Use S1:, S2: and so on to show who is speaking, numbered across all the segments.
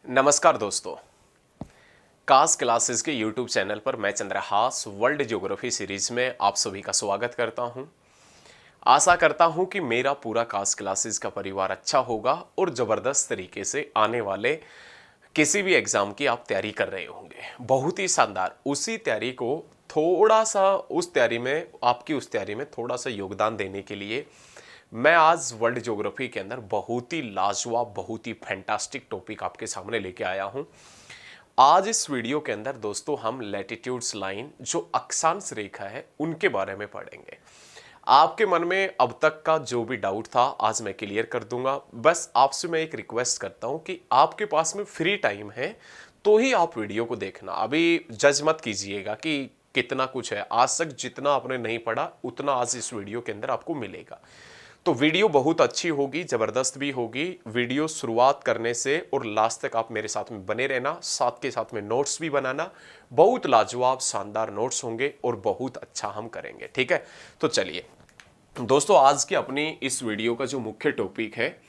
S1: नमस्कार दोस्तों, कास क्लासेस के यूट्यूब चैनल पर मैं चंद्रहास वर्ल्ड ज्योग्राफी सीरीज में आप सभी का स्वागत करता हूं। आशा करता हूं कि मेरा पूरा कास क्लासेस का परिवार अच्छा होगा और ज़बरदस्त तरीके से आने वाले किसी भी एग्ज़ाम की आप तैयारी कर रहे होंगे। बहुत ही शानदार उसी तैयारी को थोड़ा सा उस तैयारी में आपकी उस तैयारी में थोड़ा सा योगदान देने के लिए मैं आज वर्ल्ड ज्योग्राफी के अंदर बहुत ही लाजवाब बहुत ही फैंटास्टिक टॉपिक आपके सामने लेके आया हूं। आज इस वीडियो के अंदर दोस्तों हम लैटिट्यूड्स लाइन जो अक्षांश रेखा है उनके बारे में पढ़ेंगे। आपके मन में अब तक का जो भी डाउट था आज मैं क्लियर कर दूंगा। बस आपसे मैं एक रिक्वेस्ट करता हूं कि आपके पास में फ्री टाइम है तो ही आप वीडियो को देखना। अभी जज मत कीजिएगा कि कितना कुछ है, आज तक जितना आपने नहीं पढ़ा उतना आज इस वीडियो के अंदर आपको मिलेगा। तो वीडियो बहुत अच्छी होगी, ज़बरदस्त भी होगी। वीडियो शुरुआत करने से और लास्ट तक आप मेरे साथ में बने रहना, साथ के साथ में नोट्स भी बनाना। बहुत लाजवाब शानदार नोट्स होंगे और बहुत अच्छा हम करेंगे, ठीक है। तो चलिए दोस्तों, आज की अपनी इस वीडियो का जो मुख्य टॉपिक है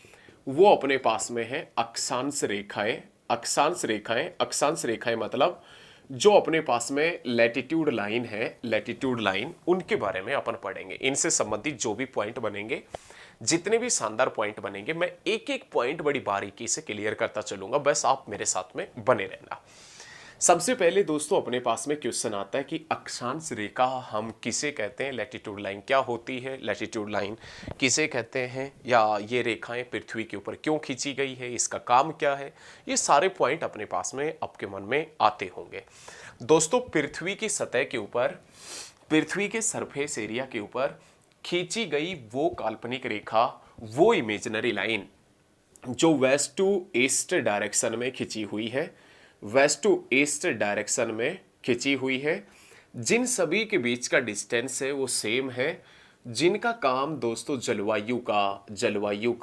S1: वो अपने पास में है अक्षांश रेखाएं। अक्षांश रेखाएं मतलब जो अपने पास में लैटिट्यूड लाइन है, लैटिट्यूड लाइन, उनके बारे में अपन पढ़ेंगे। इनसे संबंधित जो भी पॉइंट बनेंगे, जितने भी शानदार पॉइंट बनेंगे, मैं एक एक पॉइंट बड़ी बारीकी से क्लियर करता चलूंगा। बस आप मेरे साथ में बने रहना। सबसे पहले दोस्तों अपने पास में क्वेश्चन आता है कि अक्षांश रेखा हम किसे कहते हैं, लैटिट्यूड लाइन क्या होती है, लैटिट्यूड लाइन किसे कहते हैं, या ये रेखाएं पृथ्वी के ऊपर क्यों खींची गई है, इसका काम क्या है। ये सारे पॉइंट अपने पास में आपके मन में आते होंगे। दोस्तों पृथ्वी की सतह के ऊपर, पृथ्वी के सरफेस एरिया के ऊपर खींची गई वो काल्पनिक रेखा, वो इमेजिनरी लाइन जो वेस्ट टू ईस्ट डायरेक्शन में खिंची हुई है, वेस्ट टू ईस्ट डायरेक्शन में खिंची हुई है, जिन सभी के बीच का डिस्टेंस है वो सेम है, जिनका काम दोस्तों जलवायु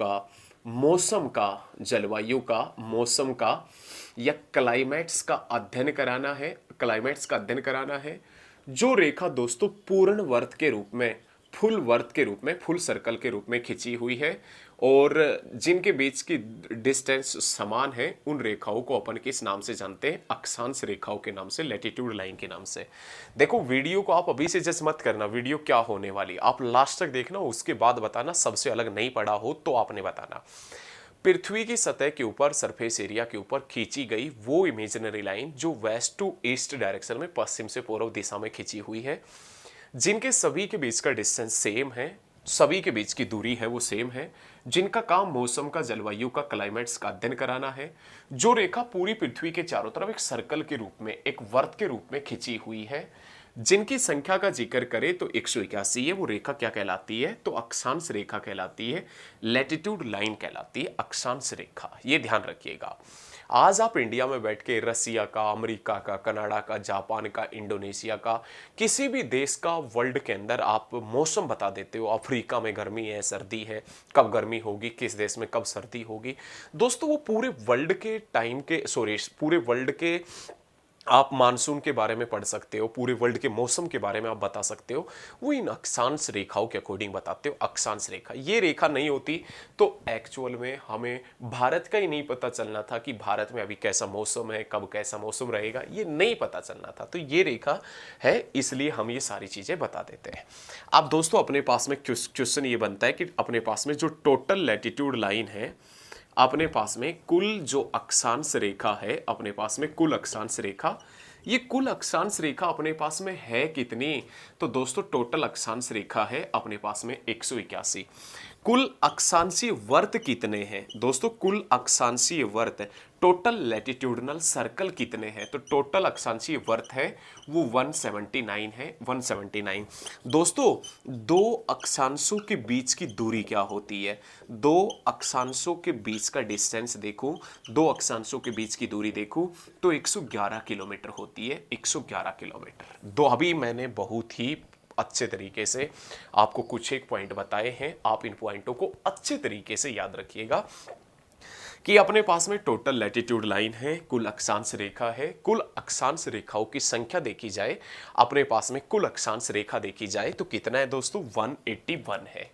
S1: का मौसम का या क्लाइमेट्स का अध्ययन कराना है, क्लाइमेट्स का अध्ययन कराना है। जो रेखा दोस्तों पूर्ण वर्त के रूप में, फुल वर्त के रूप में, फुल सर्कल के रूप में खिंची हुई है और जिनके बीच की डिस्टेंस समान है, उन रेखाओं को अपन किस नाम से जानते हैं, अक्षांश रेखाओं के नाम से, लैटिट्यूड लाइन के नाम से। देखो वीडियो को आप अभी से जज मत करना, वीडियो क्या होने वाली आप लास्ट तक देखना, उसके बाद बताना। सबसे अलग नहीं पढ़ा हो तो आपने बताना। पृथ्वी की सतह के ऊपर, सरफेस एरिया के ऊपर खींची गई वो इमेजिनरी लाइन जो वेस्ट टू ईस्ट डायरेक्शन में, पश्चिम से पूर्व दिशा में खींची हुई है, जिनके सभी के बीच का डिस्टेंस सेम है, सभी के बीच की दूरी है वो सेम है, जिनका काम मौसम का, जलवायु का, क्लाइमेट्स का अध्ययन कराना है। जो रेखा पूरी पृथ्वी के चारों तरफ एक सर्कल के रूप में, एक वर्त के रूप में खिंची हुई है, जिनकी संख्या का जिक्र करें तो 181 है। वो रेखा क्या कहलाती है, तो अक्षांश रेखा कहलाती है, लैटिट्यूड लाइन कहलाती है, अक्षांश रेखा। ये ध्यान रखिएगा। आज आप इंडिया में बैठ के रसिया का, अमेरिका का, कनाडा का, जापान का, इंडोनेशिया का, किसी भी देश का वर्ल्ड के अंदर आप मौसम बता देते हो। अफ्रीका में गर्मी है, सर्दी है, कब गर्मी होगी, किस देश में कब सर्दी होगी। दोस्तों वो पूरे वर्ल्ड के टाइम के, सॉरी, पूरे वर्ल्ड के आप मानसून के बारे में पढ़ सकते हो, पूरे वर्ल्ड के मौसम के बारे में आप बता सकते हो। वो इन अक्षांश रेखाओं के अकॉर्डिंग बताते हो। अक्षांश रेखा, ये रेखा नहीं होती तो एक्चुअल में हमें भारत का ही नहीं पता चलना था कि भारत में अभी कैसा मौसम है, कब कैसा मौसम रहेगा, ये नहीं पता चलना था। तो ये रेखा है, इसलिए हम ये सारी चीजें बता देते हैं। अब दोस्तों अपने पास में क्वेश्चन ये बनता है कि अपने पास में जो टोटल लैटिट्यूड लाइन है, अपने पास में कुल जो अक्षांश रेखा है, अपने पास में कुल अक्षांश रेखा, ये कुल अक्षांश रेखा अपने पास में है कितनी, तो दोस्तों टोटल अक्षांश रेखा है अपने पास में 181। कुल अक्षांशीय वर्त कितने हैं दोस्तों, कुल अक्षांशीय वर्त, टोटल लैटिट्यूडनल सर्कल कितने हैं, तो टोटल अक्षांशीय वर्त है वो 179 है, 179। दोस्तों दो अक्षांशों के बीच की दूरी क्या होती है, दो अक्षांशों के बीच का डिस्टेंस देखूं, दो अक्षांशों के बीच की दूरी देखूं तो 111 किलोमीटर होती है, 111 किलोमीटर। दो अभी मैंने बहुत ही अच्छे तरीके से आपको कुछ एक पॉइंट बताए हैं, आप इन पॉइंटों को अच्छे तरीके से याद रखिएगा कि अपने पास में टोटल लैटिट्यूड लाइन है, कुल अक्षांश रेखा है। कुल अक्षांश रेखाओं की संख्या देखी जाए, अपने पास में कुल अक्षांश रेखा देखी जाए तो कितना है दोस्तों, 181 है।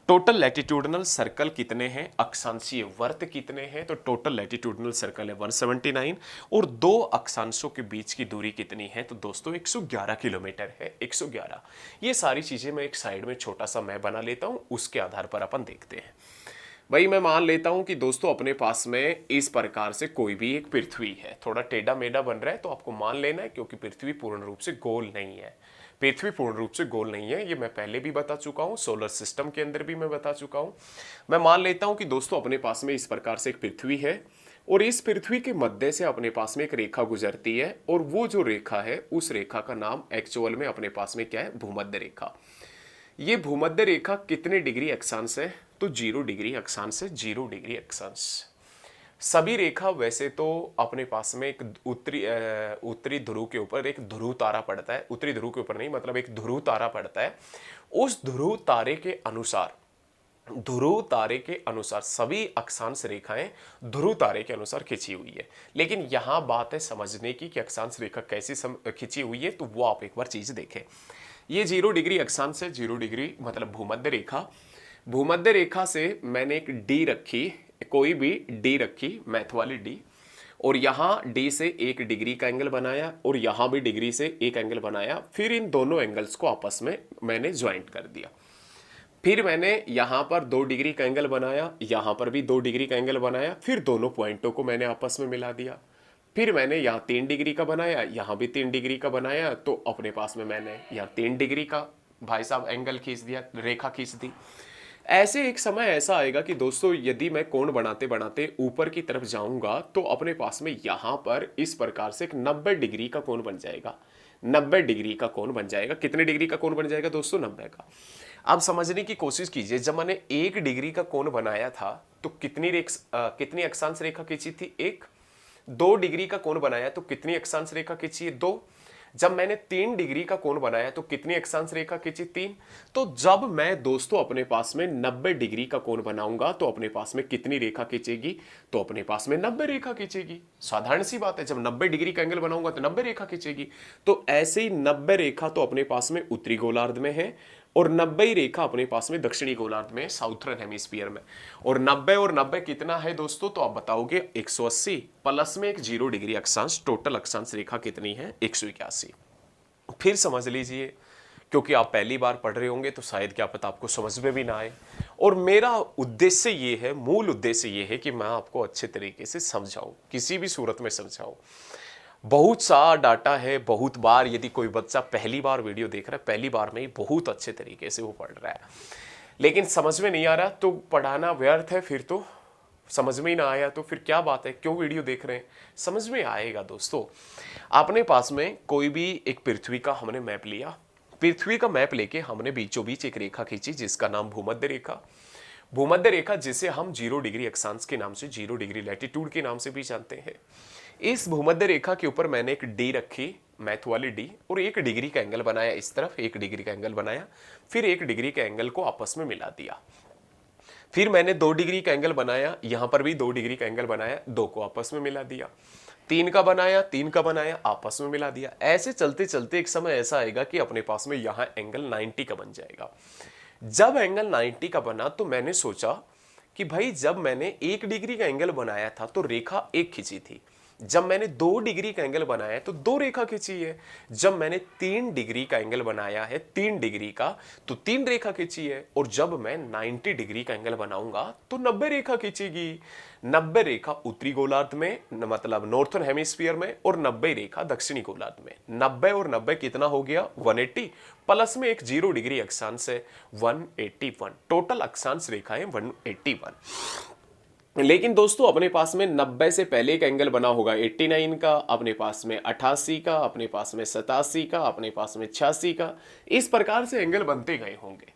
S1: टोटल लैटिट्यूडनल सर्कल कितने हैं, अक्षांशीय वर्त कितने हैं, तो टोटल लैटिट्यूडनल सर्कल है 179 और दो अक्षांशों के बीच की दूरी कितनी है, तो दोस्तों 111 किलोमीटर है, 111। ये सारी चीजें मैं एक साइड में छोटा सा मैप बना लेता हूं, उसके आधार पर अपन देखते हैं। भाई मैं मान लेता हूं कि दोस्तों अपने पास में इस प्रकार से कोई भी एक पृथ्वी है, थोड़ा टेढ़ा मेढ़ा बन रहा है तो आपको मान लेना है, क्योंकि पृथ्वी पूर्ण रूप से गोल नहीं है। पृथ्वी पूर्ण रूप से गोल नहीं है, ये मैं पहले भी बता चुका हूं, सोलर सिस्टम के अंदर भी मैं बता चुका हूं। मैं मान लेता हूं कि दोस्तों अपने पास में इस प्रकार से एक पृथ्वी है और इस पृथ्वी के मध्य से अपने पास में एक रेखा गुजरती है और वो जो रेखा है उस रेखा का नाम एक्चुअल में अपने पास में क्या है, भूमध्य रेखा। ये भूमध्य रेखा कितने डिग्री अक्षांश है, तो 0 डिग्री अक्षांश है, 0 डिग्री अक्षांश। सभी रेखा वैसे तो अपने पास में एक उत्तरी ध्रुव के ऊपर एक ध्रुव तारा पड़ता है, उत्तरी ध्रुव के ऊपर नहीं, मतलब एक ध्रुव तारा पड़ता है। उस ध्रुव तारे के अनुसार, ध्रुव तारे के अनुसार सभी अक्षांश रेखाएं ध्रुव तारे के अनुसार खिंची हुई है। लेकिन यहां बात है समझने की कि अक्षांश रेखा कैसी खिंची हुई है, तो वो आप एक बार चीज देखें। ये 0 डिग्री अक्षांश है, 0 डिग्री मतलब भूमध्य रेखा। भूमध्य रेखा से मैंने एक डी रखी, कोई भी डी रखी, मैथ वाली डी, और यहां डी से 1 डिग्री का एंगल बनाया और यहां भी डिग्री से 1 एंगल बनाया। फिर इन दोनों एंगल्स को आपस में मैंने ज्वाइंट कर दिया। फिर मैंने यहां पर 2 डिग्री का एंगल बनाया, यहां पर भी 2 डिग्री का एंगल बनाया, फिर दोनों पॉइंटों को मैंने आपस में मिला दिया। फिर मैंने यहाँ 3 डिग्री का बनाया, यहाँ भी 3 डिग्री का बनाया, तो अपने पास में मैंने यहाँ 3 डिग्री का भाई साहब एंगल खींच दिया, रेखा खींच दी। ऐसे एक समय ऐसा आएगा कि दोस्तों यदि मैं कोण बनाते बनाते ऊपर की तरफ जाऊंगा तो अपने पास में यहाँ पर इस प्रकार से एक 90 डिग्री का कोण बन जाएगा, 90 डिग्री का कोण बन जाएगा। कितने डिग्री का कोण बन जाएगा दोस्तों, 90 का। अब समझने की कोशिश कीजिए, जब मैंने 1 डिग्री का कोण बनाया था तो कितनी अक्षांश रेखा खींची थी, 1। 2 डिग्री का कोण बनाया तो कितनी अक्षांश रेखा खींची है, 2। जब मैंने 3 डिग्री का कोण बनाया तो कितनी अक्षांश रेखा खींची, 3। तो जब मैं दोस्तों अपने पास में 90 डिग्री का कोण बनाऊंगा तो अपने पास में कितनी रेखा खींचेगी, तो अपने पास में 90 रेखा खींचेगी। साधारण सी बात है, जब 90 डिग्री का एंगल बनाऊंगा तो 90 रेखा खींचेगी। तो ऐसे ही 90 रेखा तो अपने पास में उत्तरी गोलार्ध में है और 90 रेखा अपने पास में दक्षिणी गोलार्ध में, साउथर्न हेमिस्फीयर में। और 90 और 90 कितना है दोस्तों, तो आप बताओगे 180 प्लस में एक 0 डिग्री अक्षांश, टोटल अक्षांश रेखा कितनी है, 181। फिर समझ लीजिए, क्योंकि आप पहली बार पढ़ रहे होंगे तो शायद क्या पता आपको समझ में भी ना आए, और मेरा उद्देश्य ये है, मूल उद्देश्य ये है कि मैं आपको अच्छे तरीके से समझाऊं, किसी भी सूरत में समझाऊं। बहुत सा डाटा है, बहुत बार यदि कोई बच्चा पहली बार वीडियो देख रहा है, पहली बार में ही बहुत अच्छे तरीके से वो पढ़ रहा है, लेकिन समझ में नहीं आ रहा तो पढ़ाना व्यर्थ है। फिर तो समझ में ही ना आया तो फिर क्या बात है, क्यों वीडियो देख रहे हैं, समझ में आएगा। दोस्तों अपने पास में कोई भी एक पृथ्वी का हमने मैप लिया, पृथ्वी का मैप लेके हमने बीचों बीच एक रेखा खींची जिसका नाम भूमध्य रेखा, भूमध्य रेखा जिसे हम 0 डिग्री अक्षांश के नाम से, 0 डिग्री लैटिट्यूड के नाम से भी जानते हैं। इस भूमध्य रेखा के ऊपर मैंने एक डी रखी, मैथ वाली डी, और 1 डिग्री का एंगल बनाया, इस तरफ 1 डिग्री का एंगल बनाया, फिर 1 डिग्री के एंगल को आपस में मिला दिया। फिर मैंने 2 डिग्री का एंगल बनाया, यहां पर भी 2 डिग्री का एंगल बनाया, 2 को आपस में मिला दिया। 3 का बनाया, 3 का बनाया, आपस में मिला दिया। ऐसे चलते चलते एक समय ऐसा आएगा कि अपने पास में यहां एंगल 90 का बन जाएगा। जब एंगल 90 का बना तो मैंने सोचा कि भाई जब मैंने 1 डिग्री का एंगल बनाया था तो रेखा 1 खींची थी, जब मैंने 2 डिग्री का एंगल बनाया तो 2 रेखा खींची है, जब मैंने 3 डिग्री का एंगल बनाया है 3 डिग्री का तो 3 रेखा खींची है, और जब मैं 90 डिग्री का एंगल बनाऊंगा तो 90 रेखा खींचेगी। 90 रेखा उत्तरी गोलार्ध में, मतलब नॉर्थर्न हेमिस्फीयर में, और 90 रेखा दक्षिणी गोलार्ध में। 90 और 90 कितना हो गया, 180, प्लस में एक 0 डिग्री अक्षांश है 181, टोटल अक्षांश रेखाएं 181। लेकिन दोस्तों अपने पास में 90 से पहले एक एंगल बना होगा 89 का, अपने पास में 88 का, अपने पास में 87 का, अपने पास में 86 का, इस प्रकार से एंगल बनते गए होंगे।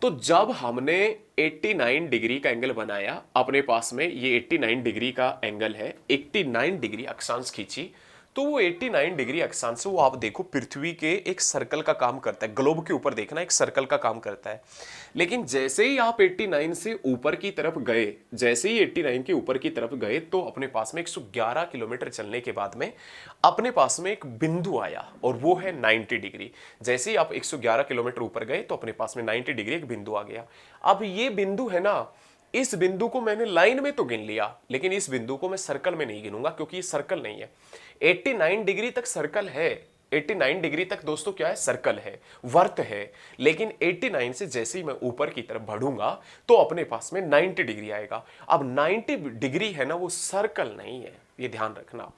S1: तो जब हमने 89 डिग्री का एंगल बनाया, अपने पास में ये 89 डिग्री का एंगल है, 89 डिग्री अक्षांश खींची, तो वो 89 डिग्री अक्षांश, वो आप देखो पृथ्वी के एक सर्कल का काम करता है, ग्लोब के ऊपर देखना एक सर्कल का काम करता है। लेकिन जैसे ही आप 89 से ऊपर की तरफ गए, जैसे ही 89 के ऊपर की तरफ गए, तो अपने पास में 111 किलोमीटर चलने के बाद में अपने पास में एक बिंदु आया, और वो है 90 डिग्री। जैसे ही आप 111 किलोमीटर ऊपर गए तो अपने पास में 90 डिग्री एक बिंदु आ गया। अब ये बिंदु है ना, इस बिंदु को मैंने लाइन में तो गिन लिया, लेकिन इस बिंदु को मैं सर्कल में नहीं गिनूंगा, क्योंकि ये सर्कल नहीं है। 89 डिग्री तक सर्कल है, 89 डिग्री तक दोस्तों क्या है, सर्कल है, वर्त है। लेकिन 89 से जैसे ही मैं ऊपर की तरफ बढ़ूंगा तो अपने पास में 90 डिग्री आएगा। अब 90 डिग्री है ना, वो सर्कल नहीं है, ये ध्यान रखना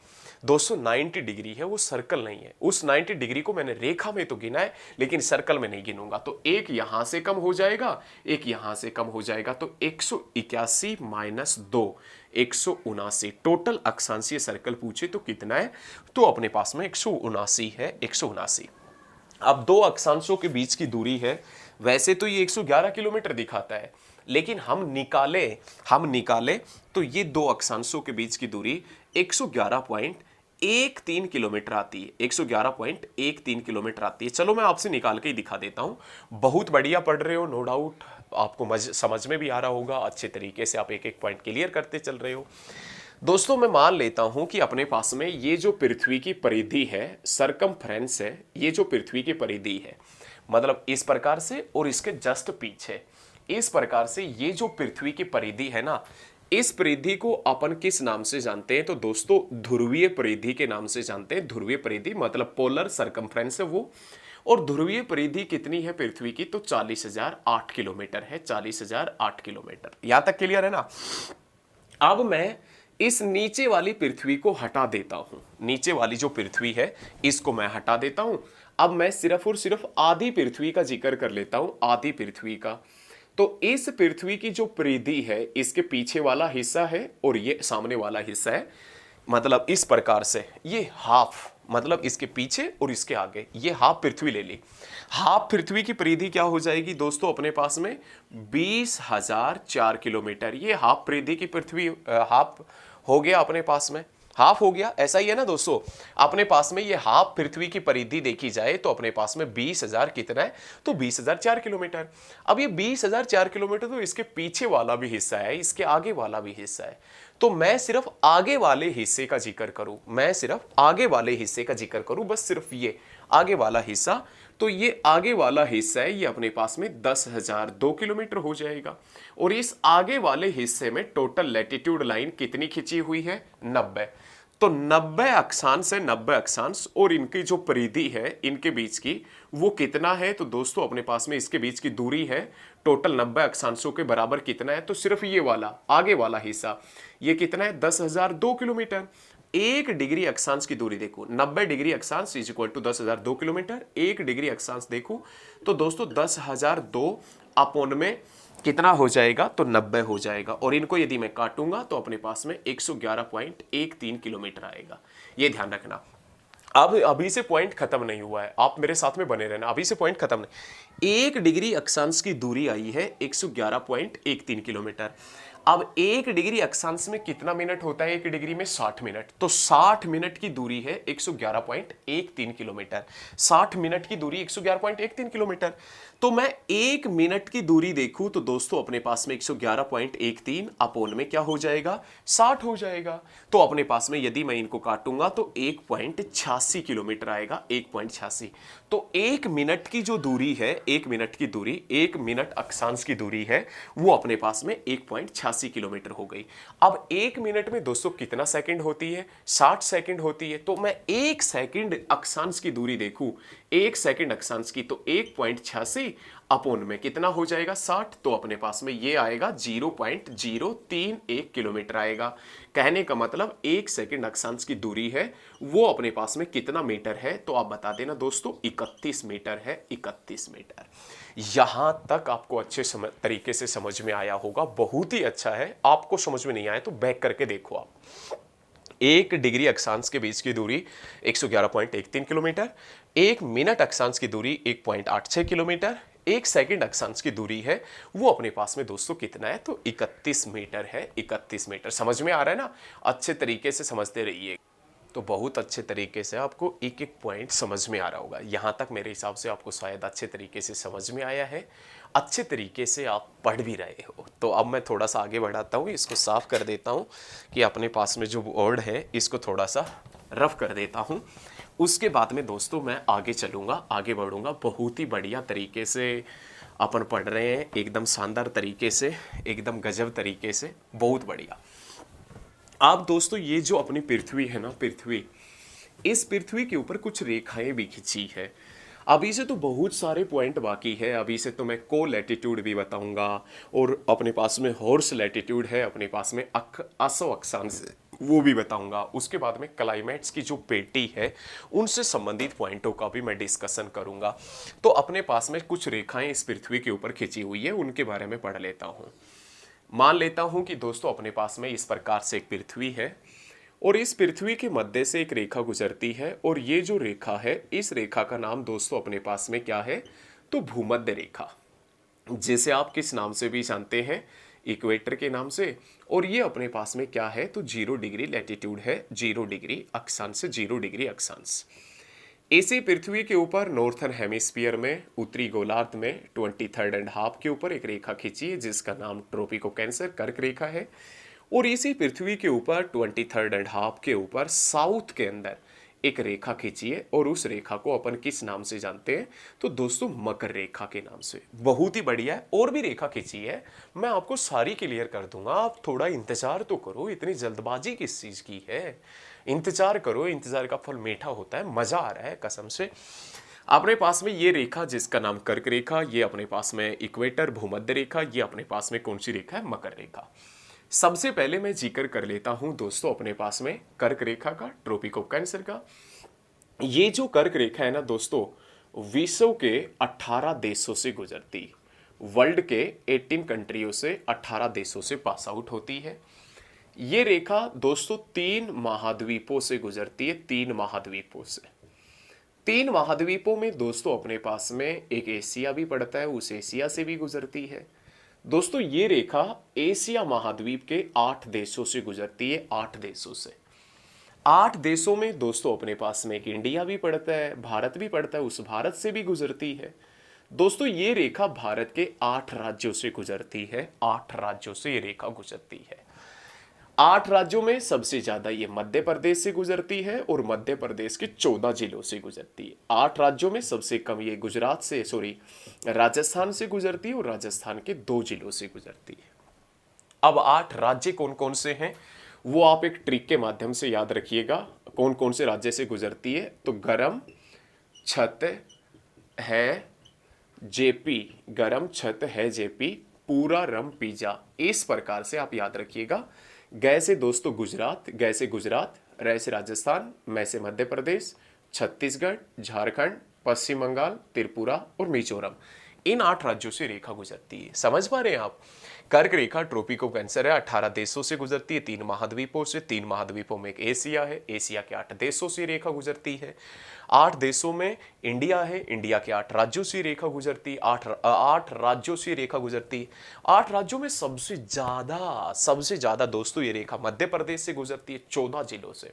S1: दोस्तों। 90 डिग्री है, वो सर्कल नहीं है। उस 90 डिग्री को मैंने रेखा में तो गिना है, लेकिन सर्कल में नहीं गिनूंगा। तो एक यहां से कम हो जाएगा, एक यहां से कम हो जाएगा, तो 181 माइनस 2, 179। टोटल अक्षांशीय सर्कल पूछे तो कितना है, तो अपने पास में 179 है, 179। अब दो अक्षांशों के बीच की दूरी है, वैसे तो ये 111 किलोमीटर दिखाता है, लेकिन हम निकाले तो ये दो अक्षांशों के बीच की दूरी 111.13 किलोमीटर आती है, 111.13 किलोमीटर आती है। चलो मैं आपसे निकाल के ही दिखा देता हूं। बहुत बढ़िया पढ़ रहे हो, नो डाउट आपको समझ में भी आ रहा होगा, अच्छे तरीके से आप एक एक पॉइंट क्लियर करते चल रहे हो। दोस्तों मैं मान लेता हूं कि अपने पास में ये जो पृथ्वी की परिधि है, सरकमफ्रेंस है, ये जो पृथ्वी की परिधि है, मतलब इस प्रकार से और इसके जस्ट पीछे इस प्रकार से ये जो पृथ्वी की परिधि है ना, इस परिधि को अपन किस नाम से जानते हैं, तो दोस्तों ध्रुवीय परिधि के नाम से जानते हैं। ध्रुवीय परिधि मतलब पोलर सरकमफ्रेंस है वो। और ध्रुवीय परिधि कितनी है पृथ्वी की, तो 40,008 किलोमीटर है, 40,008 किलोमीटर। यहां तक क्लियर है ना। अब मैं इस नीचे वाली पृथ्वी को हटा देता हूं, नीचे वाली जो पृथ्वी है इसको मैं हटा देता हूं। अब मैं सिर्फ और सिर्फ आधी पृथ्वी का जिक्र कर लेता हूं, आधी पृथ्वी का। तो इस पृथ्वी की जो परिधि है, इसके पीछे वाला हिस्सा है और ये सामने वाला हिस्सा है, मतलब इस प्रकार से ये हाफ, मतलब इसके पीछे और इसके आगे ये हाफ पृथ्वी ले ली। हाफ पृथ्वी की परिधि क्या हो जाएगी दोस्तों अपने पास में, 20,004 किलोमीटर। ये हाफ परिधि की पृथ्वी हाफ हो गया अपने पास में, हाफ हो गया। ऐसा ही है ना दोस्तों, अपने पास में ये हाफ पृथ्वी की परिधि देखी जाए तो अपने पास में 20,000 कितना है, तो 20,004 किलोमीटर। अब ये 20,004 किलोमीटर तो इसके पीछे वाला भी हिस्सा है, इसके आगे वाला भी हिस्सा है। तो मैं सिर्फ आगे वाले हिस्से का जिक्र करूं, मैं सिर्फ आगे वाले हिस्से का जिक्र करूं, बस सिर्फ ये आगे वाला हिस्सा। तो ये आगे वाला हिस्सा है, ये अपने पास में 10,002 किलोमीटर हो जाएगा। और इस आगे वाले हिस्से में टोटल लैटिट्यूड लाइन कितनी खिंची हुई है, 90। तो 90 अक्षांश है, 90 अक्षांश, और इनकी जो परिधि है इनके बीच की वो कितना है, तो दोस्तों अपने पास में इसके बीच की दूरी है टोटल 90 अक्षांशों के बराबर कितना है, तो सिर्फ ये वाला आगे वाला हिस्सा ये कितना है, 10,002 किलोमीटर। 1 डिग्री अक्षांश की दूरी देखो, 90 डिग्री अक्षांश is equal to 10,002 kilometre. 1 degree अक्षांश देखो तो दोस्तों 10,002 अपॉन में कितना हो जाएगा, तो 90 हो जाएगा। और इनको यदि मैं काटूंगा तो अपने पास में 111.13 किलोमीटर आएगा, ये ध्यान रखना। अब अभी से पॉइंट खत्म नहीं हुआ है, आप मेरे साथ में बने रहना, अभी से पॉइंट खत्म नहीं। 1 डिग्री अक्षांश की दूरी आई है 111.13 किलोमीटर। अब 1 डिग्री अक्षांश में कितना मिनट होता है, 1 डिग्री में 60 मिनट। तो 60 मिनट की दूरी है 111.13 किलोमीटर। 60 मिनट की दूरी 111.13 किलोमीटर। तो मैं 1 मिनट की दूरी देखूं तो दोस्तों अपने पास में 111.13 अपोन में क्या हो जाएगा, 60 हो जाएगा। तो अपने पास में यदि मैं इनको काटूंगा तो 1.86 किलोमीटर आएगा, 1.86। तो 1 मिनट की जो दूरी है, 1 मिनट की दूरी, 1 मिनट अक्षांश की दूरी है, वो अपने पास में 1.86 किलोमीटर हो गई। अब 1 मिनट में दोस्तों कितना सेकंड होती है, 60 सेकंड होती है। तो मैं 1 सेकंड अक्षांश की दूरी देखूं, 1 सेकंड अक्षांश की, तो 1.86 अपोन में कितना हो जाएगा, 60। तो अपने पास में ये आएगा 0.031 किलोमीटर आएगा। कहने का मतलब 1 सेकंड अक्षांश की दूरी है, वो अपने पास में कितना मीटर है, तो आप बता देना दोस्तों, 31 मीटर है, 31 मीटर। यहां तक आपको अच्छे तरीके से समझ में आया होगा, बहुत ही अच्छा है। आपको समझ में नहीं आया तो बैक करके देखो आप। 1 डिग्री अक्षांश के बीच की दूरी 111.13 किलोमीटर, 1 मिनट अक्षांश की दूरी 1.86 किलोमीटर, 1 सेकंड अक्षांश की दूरी है वो अपने पास में दोस्तों कितना है, तो 31 मीटर है, 31 मीटर। समझ में आ रहा है ना, अच्छे तरीके से समझते रहिए। तो बहुत अच्छे तरीके से आपको एक एक पॉइंट समझ में आ रहा होगा। यहाँ तक मेरे हिसाब से आपको शायद अच्छे तरीके से समझ में आया है, अच्छे तरीके से आप पढ़ भी रहे हो। तो अब मैं थोड़ा सा आगे बढ़ाता हूँ, इसको साफ कर देता हूँ कि अपने पास में जो वर्ड है इसको थोड़ा सा रफ कर देता हूँ। उसके बाद में दोस्तों मैं आगे चलूँगा, आगे बढ़ूँगा। बहुत ही बढ़िया तरीके से अपन पढ़ रहे हैं, एकदम शानदार तरीके से, एकदम गजब तरीके से, बहुत बढ़िया। आप दोस्तों ये जो अपनी पृथ्वी है ना, पृथ्वी, इस पृथ्वी के ऊपर कुछ रेखाएं भी खींची है। अभी से तो बहुत सारे पॉइंट बाकी है। अभी से तो मैं को लैटिट्यूड भी बताऊंगा, और अपने पास में हॉर्स लैटिट्यूड है, अपने पास में असो अक्षांश वो भी बताऊंगा। उसके बाद में क्लाइमेट्स की जो पेटी है उनसे संबंधित पॉइंटों का भी मैं डिस्कशन करूंगा। तो अपने पास में कुछ रेखाएं इस पृथ्वी के ऊपर खींची हुई है, उनके बारे में पढ़ लेता हूँ। मान लेता हूं कि दोस्तों अपने पास में इस प्रकार से एक पृथ्वी है, और इस पृथ्वी के मध्य से एक रेखा गुजरती है, और ये जो रेखा है, इस रेखा का नाम दोस्तों अपने पास में क्या है, तो भूमध्य रेखा, जिसे आप किस नाम से भी जानते हैं, इक्वेटर के नाम से। और ये अपने पास में क्या है, तो 0 डिग्री लैटिट्यूड है, 0 डिग्री अक्षांश से 0 डिग्री अक्षांश। इसी पृथ्वी के ऊपर नॉर्थन हेमिस्फीयर में, उत्तरी गोलार्ध में 23.5 के ऊपर एक रेखा खींची है, जिसका नाम ट्रोपिको कैंसर कर्क रेखा है। और इसी पृथ्वी के ऊपर 23.5 के ऊपर साउथ के अंदर एक रेखा खींची है, और उस रेखा को अपन किस नाम से जानते हैं, तो दोस्तों मकर रेखा के नाम से। बहुत ही बढ़िया है, और भी रेखा खींची है, मैं आपको सारी क्लियर कर दूंगा। आप थोड़ा इंतजार तो करो, इतनी जल्दबाजी किस चीज की है, इंतजार करो, इंतजार का फल मीठा होता है, मजा आ रहा है कसम से। अपने पास में ये रेखा जिसका नाम कर्क रेखा, ये अपने पास में इक्वेटर भूमध्य रेखा, ये अपने पास में कौन सी रेखा है, मकर रेखा। सबसे पहले मैं जिक्र कर लेता हूं दोस्तों अपने पास में कर्क रेखा का, ट्रोपिक ऑफ कैंसर का। ये जो कर्क रेखा है ना दोस्तों, विश्व के 18 देशों से गुजरती, वर्ल्ड के 18 कंट्रियों से, 18 देशों से पास आउट होती है। ये रेखा दोस्तों 3 महाद्वीपों से गुजरती है, 3 महाद्वीपों से। 3 महाद्वीपों में दोस्तों अपने पास में एक एशिया भी पड़ता है, उस एशिया से भी गुजरती है। दोस्तों ये रेखा एशिया महाद्वीप के 8 देशों से गुजरती है, 8 देशों से। 8 देशों में दोस्तों अपने पास में एक इंडिया भी पड़ता है, भारत भी पड़ता है, उस भारत से भी गुजरती है। दोस्तों ये रेखा भारत के 8 राज्यों से गुजरती है, 8 राज्यों से ये रेखा गुजरती है। 8 राज्यों में सबसे ज्यादा ये मध्य प्रदेश से गुजरती है, और मध्य प्रदेश के 14 जिलों से गुजरती है। 8 राज्यों में सबसे कम ये गुजरात से, राजस्थान से गुजरती है, और राजस्थान के 2 जिलों से गुजरती है। अब 8 राज्य कौन कौन से हैं वो आप एक ट्रिक के माध्यम से याद रखिएगा। कौन कौन से राज्य से गुजरती है, तो गरम, छत, है, जेपी, गरम, छत, है, जेपी, पूरा, रम, पिज्जा, इस प्रकार से आप याद रखिएगा। गै से दोस्तों गुजरात, गै से गुजरात, रै से राजस्थान, मै से मध्य प्रदेश, छत्तीसगढ़, झारखंड, पश्चिम बंगाल, त्रिपुरा और मिजोरम, इन 8 राज्यों से रेखा गुजरती है। समझ पा रहे हैं आप। कर्क रेखा ट्रोपिक ऑफ कैंसर है, 18 देशों से गुजरती है, 3 महाद्वीपों से। 3 महाद्वीपों में एक एशिया है, एशिया के 8 देशों से रेखा गुजरती है। 8 देशों में इंडिया है, इंडिया के 8 राज्यों से रेखा गुजरती, 8 राज्यों से रेखा गुजरती। 8 राज्यों में सबसे ज्यादा दोस्तों ये रेखा मध्य प्रदेश से गुजरती है, 14 जिलों से।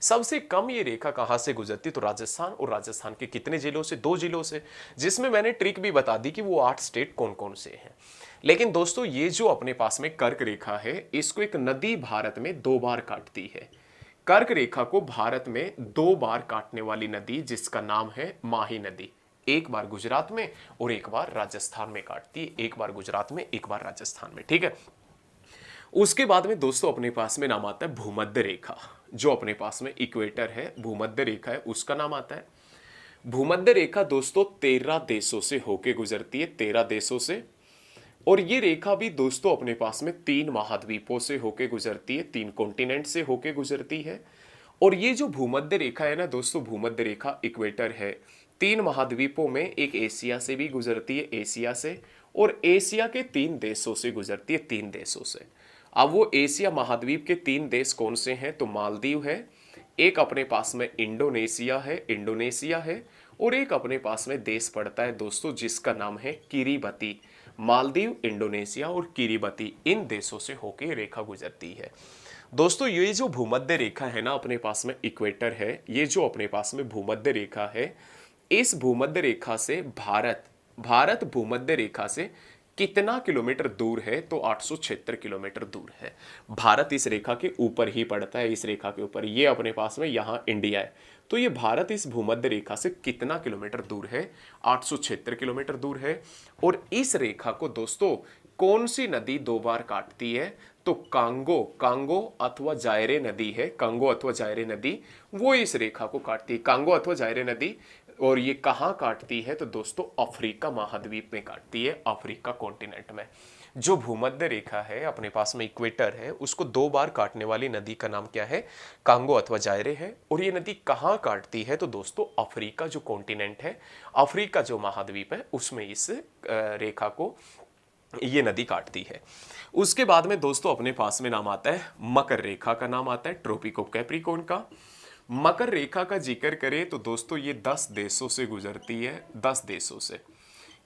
S1: सबसे कम ये रेखा कहां से गुजरती, तो राजस्थान, और राजस्थान के कितने जिलों से, 2 जिलों से, जिसमें मैंने ट्रिक भी बता दी कि वो 8 स्टेट कौन कौन से हैं। लेकिन दोस्तों ये जो अपने पास में कर्क रेखा है, इसको एक नदी भारत में 2 बार काटती है। कर्क रेखा को भारत में 2 बार काटने वाली नदी जिसका नाम है माही नदी, एक बार गुजरात में और एक बार राजस्थान में काटती है, एक बार गुजरात में, एक बार राजस्थान में, ठीक है। उसके बाद में दोस्तों अपने पास में नाम आता है भूमध्य रेखा, जो अपने पास में इक्वेटर है, भूमध्य रेखा है, उसका नाम आता है। भूमध्य रेखा दोस्तों 13 देशों से होके गुजरती है, 13 देशों से। और ये रेखा भी दोस्तों अपने पास में 3 महाद्वीपों से होके गुजरती है, 3 कॉन्टिनेंट से होके गुजरती है। और ये जो भूमध्य रेखा है ना दोस्तों, भूमध्य रेखा इक्वेटर है, 3 महाद्वीपों में एक एशिया से भी गुजरती है, एशिया से, और एशिया के 3 देशों से गुजरती है, 3 देशों से। अब वो एशिया महाद्वीप के 3 देश कौन से हैं, तो मालदीव है, एक अपने पास में इंडोनेशिया है, और एक अपने पास में देश पड़ता है दोस्तों जिसका नाम है किरीबती। मालदीव, इंडोनेशिया और किरीबती, इन देशों से होकर रेखा गुजरती है। दोस्तों ये जो भूमध्य रेखा है ना, अपने पास में इक्वेटर है, ये जो अपने पास में भूमध्य रेखा है, इस भूमध्य रेखा से भारत भूमध्य रेखा से कितना किलोमीटर दूर है? तो 876 किलोमीटर दूर है। भारत इस रेखा के ऊपर ही पड़ता है, इस रेखा के ऊपर। ये अपने पास में यहाँ इंडिया है, तो ये भारत इस भूमध्य रेखा से कितना किलोमीटर दूर है? 876 किलोमीटर दूर है। और इस रेखा को दोस्तों कौन सी नदी दो बार काटती है? तो कांगो अथवा जायरे नदी है, कांगो अथवा जायरे नदी, वो इस रेखा को काटती है, कांगो अथवा जायरे नदी। और ये कहाँ काटती है? तो दोस्तों अफ्रीका महाद्वीप में काटती है, अफ्रीका कॉन्टिनेंट में। जो भूमध्य रेखा है अपने पास में, इक्वेटर है, उसको दो बार काटने वाली नदी का नाम क्या है? कांगो अथवा जायरे है। और ये नदी कहाँ काटती है? तो दोस्तों अफ्रीका जो कॉन्टिनेंट है, अफ्रीका जो महाद्वीप है, उसमें इस रेखा को ये नदी काटती है। उसके बाद में दोस्तों अपने पास में नाम आता है मकर रेखा का नाम आता है, ट्रॉपिक ऑफ कैप्रिकॉर्न का। मकर रेखा का जिक्र करें तो दोस्तों ये 10 देशों से गुजरती है, 10 देशों से।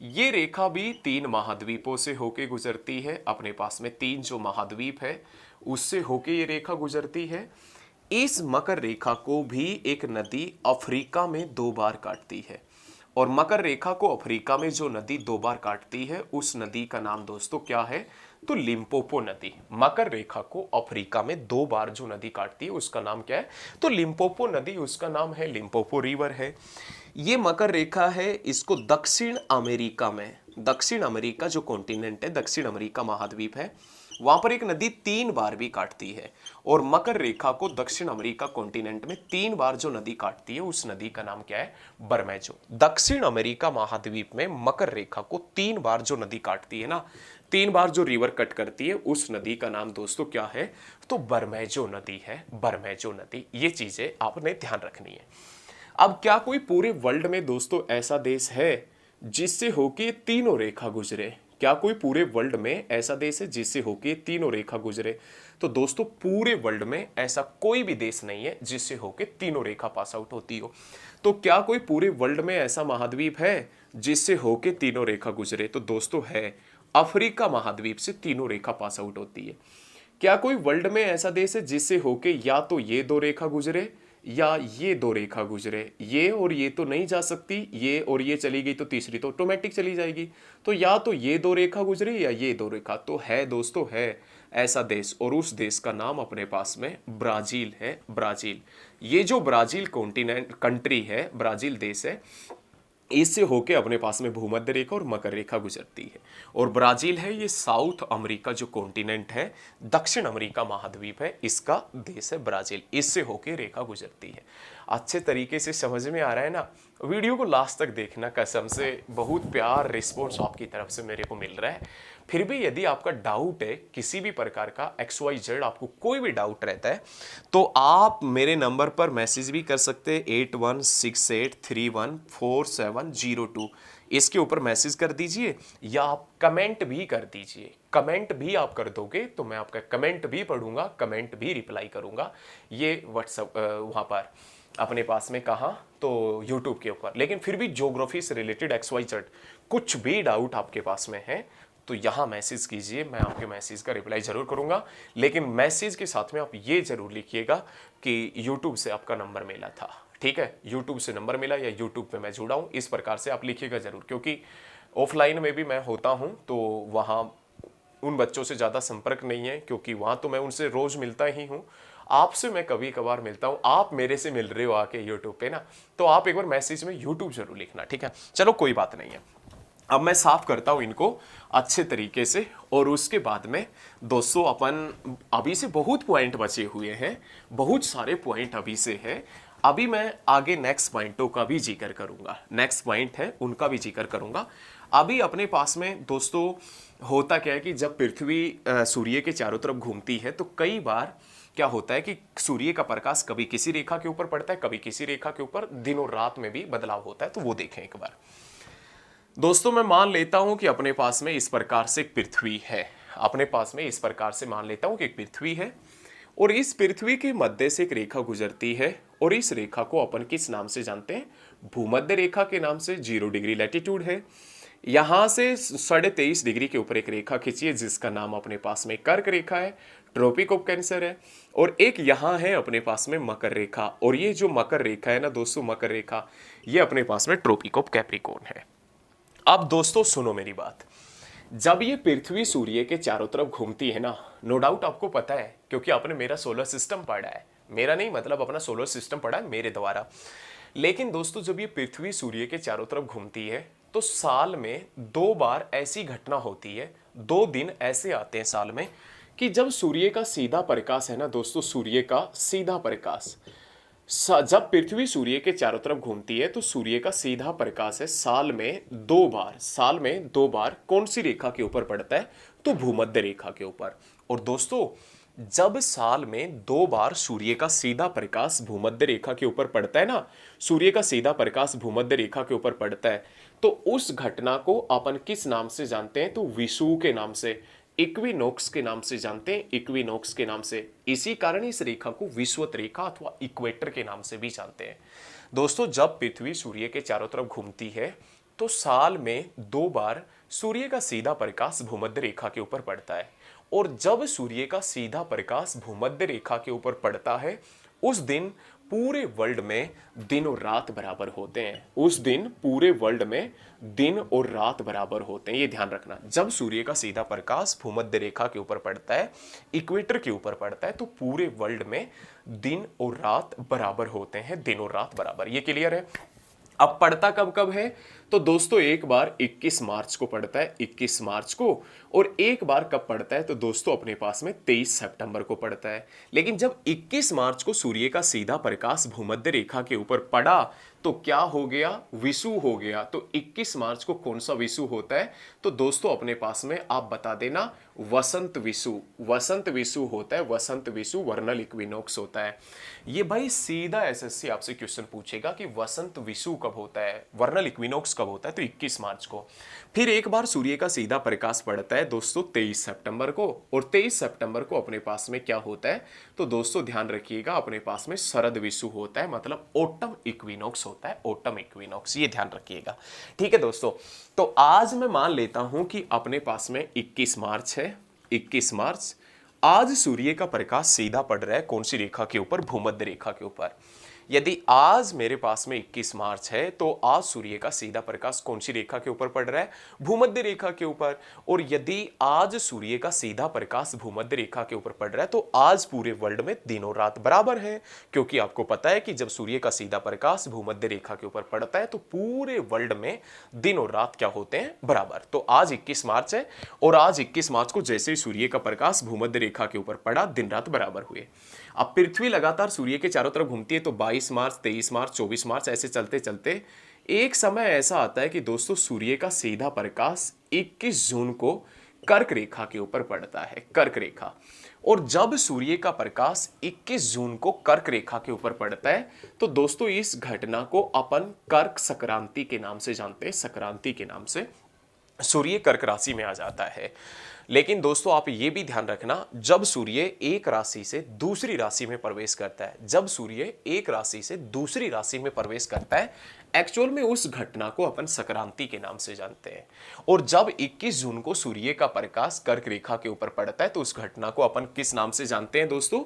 S1: ये रेखा भी 3 महाद्वीपों से होके गुजरती है, अपने पास में 3 जो महाद्वीप है उससे होके ये रेखा गुजरती है। इस मकर रेखा को भी एक नदी अफ्रीका में 2 बार काटती है। और मकर रेखा को अफ्रीका में जो नदी 2 बार काटती है, उस नदी का नाम दोस्तों क्या है? तो लिम्पोपो नदी। मकर रेखा को अफ्रीका में 2 बार जो नदी काटती है उसका नाम क्या है? तो लिम्पोपो नदी, उसका नाम है लिम्पोपो रिवर है। ये मकर रेखा है, इसको दक्षिण अमेरिका में, दक्षिण अमेरिका जो कॉन्टिनेंट है, दक्षिण अमेरिका महाद्वीप है, वहां पर एक नदी 3 बार भी काटती है। और मकर रेखा को दक्षिण अमेरिका कॉन्टिनेंट में 3 बार जो नदी काटती है, उस नदी का नाम क्या है? बरमैजो। दक्षिण अमेरिका महाद्वीप में मकर रेखा को 3 बार जो नदी काटती है ना, 3 बार जो रिवर कट करती है, उस नदी का नाम दोस्तों क्या है? तो बरमैजो नदी है, बरमैजो नदी। ये चीजें आपने ध्यान रखनी है। अब क्या कोई पूरे वर्ल्ड में दोस्तों ऐसा देश है जिससे होके तीनों रेखा गुजरे? क्या कोई पूरे वर्ल्ड में ऐसा देश है जिससे होके तीनों रेखा गुजरे? तो दोस्तों पूरे वर्ल्ड में ऐसा कोई भी देश नहीं है जिससे होके तीनों रेखा पास आउट होती हो। तो क्या कोई पूरे वर्ल्ड में ऐसा महाद्वीप है जिससे होके तीनों रेखा गुजरे? तो दोस्तों है, अफ्रीका महाद्वीप से तीनों रेखा पास आउट होती है। क्या कोई वर्ल्ड में ऐसा देश है जिससे होके या तो ये 2 रेखा गुजरे या ये 2 रेखा गुजरे? ये और ये तो नहीं जा सकती, ये और ये चली गई तो तीसरी तो ऑटोमेटिक चली जाएगी। तो या तो ये 2 रेखा गुजरे या ये 2 रेखा। तो है दोस्तों, है ऐसा देश, और उस देश का नाम अपने पास में ब्राजील है, ब्राजील। ये जो ब्राजील कॉन्टिनेंट कंट्री है, ब्राजील देश है, इससे होके अपने पास में भूमध्य रेखा और मकर रेखा गुजरती है। और ब्राजील है, ये साउथ अमेरिका जो कॉन्टिनेंट है, दक्षिण अमेरिका महाद्वीप है, इसका देश है ब्राजील, इससे होके रेखा गुजरती है। अच्छे तरीके से समझ में आ रहा है ना? वीडियो को लास्ट तक देखना, कसम से बहुत प्यार रिस्पॉन्स आपकी तरफ से मेरे को मिल रहा है। फिर भी यदि आपका डाउट है किसी भी प्रकार का, XYZ आपको कोई भी डाउट रहता है, तो आप मेरे नंबर पर मैसेज भी कर सकते हैं, 8168314702। इसके ऊपर मैसेज कर दीजिए या आप कमेंट भी कर दीजिए। कमेंट भी आप कर दोगे तो मैं आपका कमेंट भी पढ़ूंगा, कमेंट भी रिप्लाई करूंगा। ये व्हाट्सएप वहाँ पर अपने पास में, कहाँ? तो यूट्यूब के ऊपर। लेकिन फिर भी ज्योग्राफी से रिलेटेड XYZ कुछ भी डाउट आपके पास में है तो यहाँ मैसेज कीजिए, मैं आपके मैसेज का रिप्लाई जरूर करूंगा। लेकिन मैसेज के साथ में आप ये जरूर लिखिएगा कि यूट्यूब से आपका नंबर मिला था, ठीक है? यूट्यूब से नंबर मिला या यूट्यूब पे मैं जुड़ा हूँ, इस प्रकार से आप लिखिएगा जरूर। क्योंकि ऑफलाइन में भी मैं होता हूँ तो वहाँ उन बच्चों से ज़्यादा संपर्क नहीं है, क्योंकि वहाँ तो मैं उनसे रोज़ मिलता ही हूँ। आपसे मैं कभी कभार मिलता हूँ, आप मेरे से मिल रहे हो आके यूट्यूब पे ना, तो आप एक बार मैसेज में यूट्यूब जरूर लिखना, ठीक है? चलो कोई बात नहीं है। अब मैं साफ करता हूं इनको अच्छे तरीके से, और उसके बाद में दोस्तों अपन अभी से बहुत पॉइंट बचे हुए हैं, बहुत सारे पॉइंट अभी से है। अभी मैं आगे नेक्स्ट पॉइंटों का भी जिक्र करूंगा, नेक्स्ट पॉइंट है उनका भी जिक्र करूंगा। अभी अपने पास में दोस्तों होता क्या है कि जब पृथ्वी सूर्य के चारों तरफ घूमती है तो कई बार क्या होता है कि सूर्य का प्रकाश कभी किसी रेखा के ऊपर पड़ता है, कभी किसी रेखा के ऊपर, दिनों रात में भी बदलाव होता है। तो वो देखें एक बार। दोस्तों मैं मान लेता हूं कि अपने पास में इस प्रकार से एक पृथ्वी है, अपने पास में इस प्रकार से मान लेता हूं कि एक पृथ्वी है, और इस पृथ्वी के मध्य से एक रेखा गुजरती है, और इस रेखा को अपन किस नाम से जानते हैं? भूमध्य रेखा के नाम से। 0 डिग्री लैटिट्यूड है। यहां से 23.5 डिग्री के ऊपर एक रेखा खींचिए जिसका नाम अपने पास में कर्क रेखा है। ट्रॉपिक ऑफ कैंसर है, और एक यहां है अपने पास में मकर रेखा, और ये जो मकर रेखा है ना दोस्तों, मकर रेखा, ये अपने पास में ट्रॉपिक ऑफ कैप्रिकॉर्न है। अब दोस्तों सुनो मेरी बात, जब ये पृथ्वी सूर्य के चारों तरफ घूमती है ना, नो डाउट आपको पता है क्योंकि आपने मेरा सोलर सिस्टम पढ़ा है, मेरा नहीं मतलब अपना सोलर सिस्टम पढ़ा है मेरे द्वारा। लेकिन दोस्तों जब ये पृथ्वी सूर्य के चारों तरफ घूमती है तो साल में 2 बार ऐसी घटना होती है, 2 दिन ऐसे आते हैं साल में कि जब सूर्य का सीधा प्रकाश है ना दोस्तों, सूर्य का सीधा प्रकाश, जब पृथ्वी सूर्य के चारों तरफ घूमती है तो सूर्य का सीधा प्रकाश है साल में 2 बार, साल में 2 बार कौन सी रेखा के ऊपर पड़ता है, तो भूमध्य रेखा के ऊपर। और दोस्तों जब साल में 2 बार सूर्य का सीधा प्रकाश भूमध्य रेखा के ऊपर पड़ता है ना, सूर्य का सीधा प्रकाश भूमध्य रेखा के ऊपर पड़ता है, तो उस घटना को अपन किस नाम से जानते हैं, तो विषुव के नाम से, इक्विनोक्स के नाम से जानते हैं, इक्विनोक्स के नाम से। इसी कारण इस रेखा को विषुवत रेखा अथवा इक्वेटर के नाम से भी जानते हैं। दोस्तों जब पृथ्वी सूर्य के चारों तरफ घूमती है तो साल में 2 बार सूर्य का सीधा प्रकाश भूमध्य रेखा के ऊपर पड़ता है, और जब सूर्य का सीधा प्रकाश भूमध्य रेखा के ऊपर पड़ता है उस दिन पूरे वर्ल्ड में दिन और रात बराबर होते हैं। उस दिन पूरे वर्ल्ड में दिन और रात बराबर होते हैं, ये ध्यान रखना। जब सूर्य का सीधा प्रकाश भूमध्य रेखा के ऊपर पड़ता है, इक्वेटर के ऊपर पड़ता है, तो पूरे वर्ल्ड में दिन और रात बराबर होते हैं, दिन और रात बराबर। ये क्लियर है। अब पड़ता कब कब है, तो दोस्तों एक बार 21 मार्च को पड़ता है, 21 मार्च को, और एक बार कब पड़ता है तो दोस्तों अपने पास में 23 सितंबर को पड़ता है। लेकिन जब 21 मार्च को सूर्य का सीधा प्रकाश भूमध्य रेखा के ऊपर पड़ा तो क्या हो गया, विषुव हो गया। तो 21 मार्च को कौन सा विषुव होता है, तो दोस्तों अपने पास में आप बता देना, वसंत विषुव, वसंत विषुव होता है, वसंत विषुव वर्नल इक्विनोक्स होता है। ये भाई सीधा एसएससी आपसे क्वेश्चन पूछेगा कि वसंत विषुव कब होता है, वर्नल इक्विनोक्स कब होता है, तो 21 मार्च को। फिर एक बार सूर्य का सीधा प्रकाश पड़ता है दोस्तों 23 सितंबर को, और 23 सितंबर को अपने पास में क्या होता है, तो दोस्तों ध्यान रखिएगा अपने पास में शरद विषुव होता है, मतलब ऑटम इक्विनोक्स होता है, ऑटम इक्विनोक्स, ये ध्यान रखिएगा। ठीक है दोस्तों, तो आज मैं मान लेता हूं कि अपने पास में 21 मार्च है, 21 मार्च, आज सूर्य का प्रकाश सीधा पड़ रहा है कौन सी रेखा के ऊपर, भूमध्य रेखा के ऊपर। यदि आज मेरे पास में 21 मार्च है तो आज सूर्य का सीधा प्रकाश कौन सी रेखा के ऊपर पड़ रहा है, भूमध्य रेखा के ऊपर। और यदि आज सूर्य का सीधा प्रकाश भूमध्य रेखा के ऊपर पड़ रहा है तो आज पूरे वर्ल्ड में दिन और रात बराबर है, क्योंकि आपको पता है कि जब सूर्य का सीधा प्रकाश भूमध्य रेखा के ऊपर पड़ता है तो पूरे वर्ल्ड में दिन और रात क्या होते हैं, बराबर। तो आज 21 मार्च है, और आज 21 मार्च को जैसे ही सूर्य का प्रकाश भूमध्य रेखा के ऊपर पड़ा दिन रात बराबर हुए। अब पृथ्वी लगातार सूर्य के चारों तरफ घूमती है तो 22 मार्च, 23 मार्च, 24 मार्च, ऐसे चलते चलते एक समय ऐसा आता है कि दोस्तों सूर्य का सीधा प्रकाश 21 जून को कर्क रेखा के ऊपर पड़ता है, कर्क रेखा। और जब सूर्य का प्रकाश 21 जून को कर्क रेखा के ऊपर पड़ता है तो दोस्तों इस घटना को अपन कर्क संक्रांति के नाम से जानते हैं, संक्रांति के नाम से। सूर्य कर्क राशि में आ जाता है। लेकिन दोस्तों आप ये भी ध्यान रखना, जब सूर्य एक राशि से दूसरी राशि में प्रवेश करता है, जब सूर्य एक राशि से दूसरी राशि में प्रवेश करता है, एक्चुअल में उस घटना को अपन संक्रांति के नाम से जानते हैं। और जब 21 जून को सूर्य का प्रकाश कर्क रेखा के ऊपर पड़ता है तो उस घटना को अपन किस नाम से जानते हैं दोस्तों,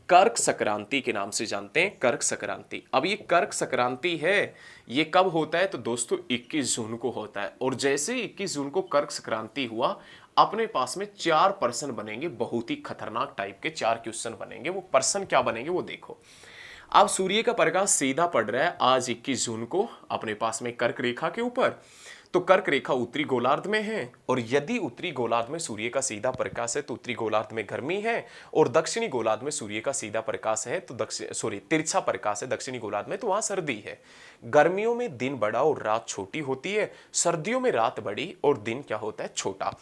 S1: कर्क संक्रांति के नाम से जानते हैं, कर्क संक्रांति। अब ये कर्क संक्रांति है, ये कब होता है तो दोस्तों 21 जून को होता है। और जैसे 21 जून को कर्क संक्रांति हुआ, अपने पास में 4 पर्सन बनेंगे, बहुत ही खतरनाक टाइप के 4 क्वेश्चन बनेंगे। वो पर्सन क्या बनेंगे वो देखो। अब सूर्य का प्रकाश सीधा पड़ रहा है आज 21 जून को अपने पास में कर्क रेखा के ऊपर, तो कर्क रेखा उत्तरी गोलार्ध में है, और यदि उत्तरी गोलार्ध में सूर्य का सीधा प्रकाश है तो उत्तरी गोलार्ध में गर्मी है, और दक्षिणी गोलार्ध में सूर्य का सीधा प्रकाश है तो तिरछा प्रकाश है दक्षिणी गोलार्ध में, तो वहां सर्दी है। गर्मियों में दिन बड़ा और रात छोटी होती है, सर्दियों में रात बड़ी और दिन क्या होता है, छोटा।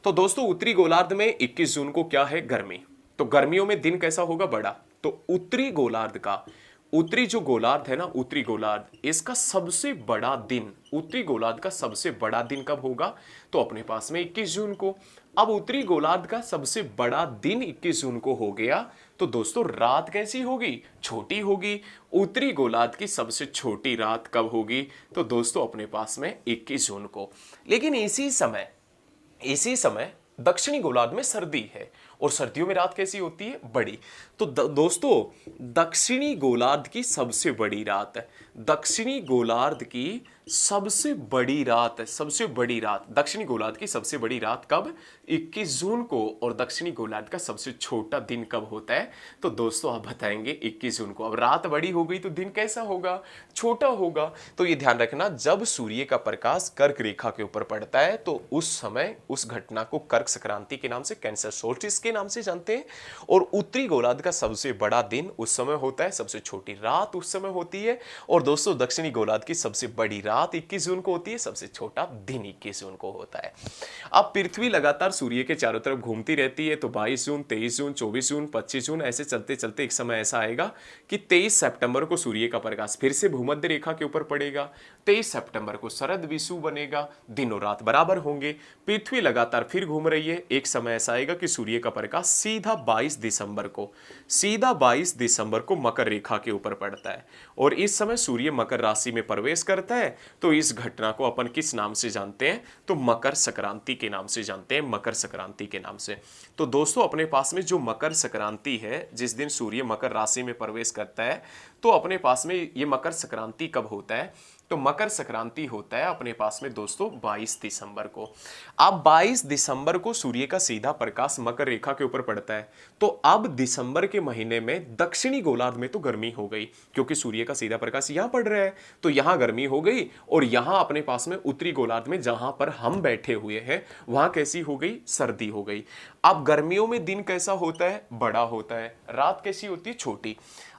S1: तो दोस्तों उत्तरी गोलार्ध में 21 जून को क्या है, गर्मी, तो गर्मियों में दिन कैसा होगा, बड़ा। तो उत्तरी गोलार्ध का, उत्तरी जो गोलार्ध है ना, उत्तरी गोलार्ध, इसका सबसे बड़ा दिन, उत्तरी गोलार्ध का सबसे बड़ा दिन कब होगा, तो अपने पास में 21 जून को। अब उत्तरी गोलार्ध का सबसे बड़ा दिन 21 जून को हो गया तो दोस्तों रात कैसी होगी, छोटी होगी। उत्तरी गोलार्ध की सबसे छोटी रात कब होगी, तो दोस्तों अपने पास में 21 जून को। लेकिन इसी समय दक्षिणी गोलार्ध में सर्दी है, और सर्दियों में रात कैसी होती है, बड़ी। तो दोस्तों दक्षिणी गोलार्ध की सबसे बड़ी रात है, दक्षिणी गोलार्ध की सबसे बड़ी रात है, सबसे बड़ी रात, दक्षिणी गोलार्ध की सबसे बड़ी रात कब, 21 जून को। और दक्षिणी गोलार्ध का सबसे छोटा दिन कब होता है, तो दोस्तों आप बताएंगे 21 जून को। अब रात बड़ी हो गई तो दिन कैसा होगा, छोटा होगा। तो ये ध्यान रखना, जब सूर्य का प्रकाश कर्क रेखा के ऊपर पड़ता है तो उस समय उस घटना को कर्क संक्रांति के नाम से, कैंसर सोल्स्टिस के नाम से जानते हैं। और उत्तरी गोलार्ध का सबसे बड़ा दिन उस समय होता है, सबसे छोटी रात उस समय होती है। और दोस्तों दक्षिणी गोलार्ध की सबसे बड़ी रात 21 जून को होती है, सबसे छोटा दिन 21 जून को होता है। अब पृथ्वी लगातार सूर्य के चारों तरफ घूमती रहती है, तो 22 जून, 23 जून, 24 जून, 25 जून, ऐसे चलते चलते एक समय ऐसा आएगा कि 23 सितंबर को सूर्य का प्रकाश फिर से भूमध्य रेखा के ऊपर पड़ेगा। 23 सितंबर को शरद विषुव बनेगा, दिनों रात बराबर होंगे, पृथ्वी लगातार फिर घूम रही है। एक समय ऐसा आएगा कि सूर्य का प्रकाश सीधा 22 दिसंबर को, सीधा 22 दिसंबर को मकर रेखा के ऊपर पड़ता है। और इस समय सूर्य मकर राशि में प्रवेश करता है। तो इस घटना को अपन किस नाम से जानते हैं, तो मकर संक्रांति के नाम से जानते हैं, मकर संक्रांति के नाम से। तो दोस्तों अपने पास में जो मकर संक्रांति है, जिस दिन सूर्य मकर राशि में प्रवेश करता है, तो अपने पास में ये मकर संक्रांति कब होता है, तो मकर संक्रांति होता है अपने पास में दोस्तों 22 दिसंबर को। अब 22 दिसंबर को सूर्य का सीधा प्रकाश मकर रेखा के ऊपर पड़ता है। तो अब दिसंबर के महीने में दक्षिणी गोलार्ध में तो गर्मी हो गई, क्योंकि सूर्य का सीधा प्रकाश यहां पड़ रहा है, तो यहां गर्मी हो गई। और यहां अपने पास में उत्तरी गोलार्ध में जहां पर हम बैठे हुए हैं, वहां कैसी हो गई, सर्दी हो गई। अब गर्मियों में दिन कैसा होता है, बड़ा होता है, रात कैसी होती है, छोटी।